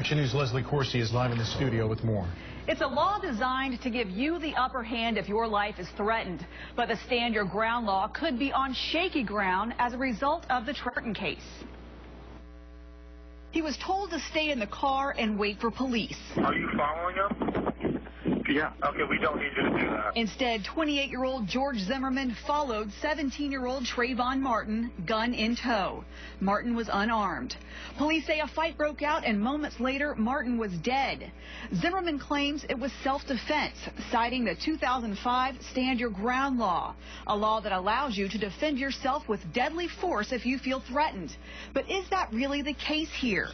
Action News' Leslie Corsi is live in the studio with more. It's a law designed to give you the upper hand if your life is threatened. But the Stand Your Ground law could be on shaky ground as a result of the Trenton case. He was told to stay in the car and wait for police. Are you following him? Yeah. Okay, we don't need you to do that. Instead, 28-year-old George Zimmerman followed 17-year-old Trayvon Martin, gun in tow. Martin was unarmed. Police say a fight broke out, and moments later, Martin was dead. Zimmerman claims it was self-defense, citing the 2005 Stand Your Ground law, a law that allows you to defend yourself with deadly force if you feel threatened. But is that really the case here?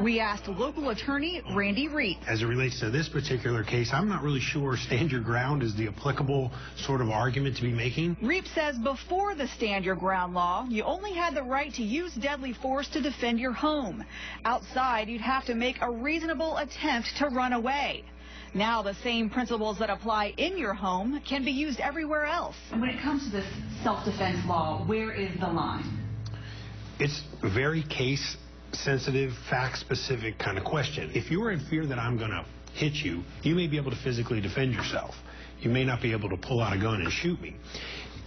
We asked local attorney Randy Reep. As it relates to this particular case, I'm not really sure Stand Your Ground is the applicable sort of argument to be making. Reep says before the Stand Your Ground law, you only had the right to use deadly force to defend your home. Outside, you'd have to make a reasonable attempt to run away. Now the same principles that apply in your home can be used everywhere else. When it comes to this self-defense law, where is the line? It's a very case-sensitive, fact-specific kind of question. If you're in fear that I'm going to hit you, you may be able to physically defend yourself. You may not be able to pull out a gun and shoot me.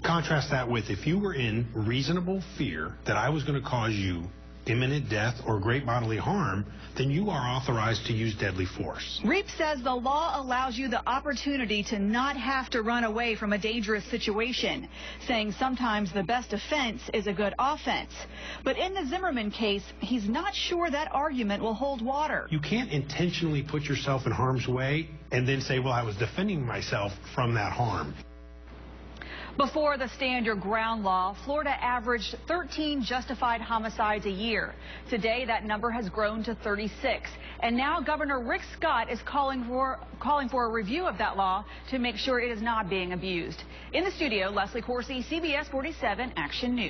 Contrast that with if you were in reasonable fear that I was going to cause you imminent death or great bodily harm, then you are authorized to use deadly force. Reep says the law allows you the opportunity to not have to run away from a dangerous situation, saying sometimes the best defense is a good offense. But in the Zimmerman case, he's not sure that argument will hold water. You can't intentionally put yourself in harm's way and then say, well, I was defending myself from that harm. Before the Stand Your Ground law, Florida averaged 13 justified homicides a year. Today, that number has grown to 36. And now Governor Rick Scott is calling for a review of that law to make sure it is not being abused. In the studio, Leslie Corsi, CBS 47 Action News.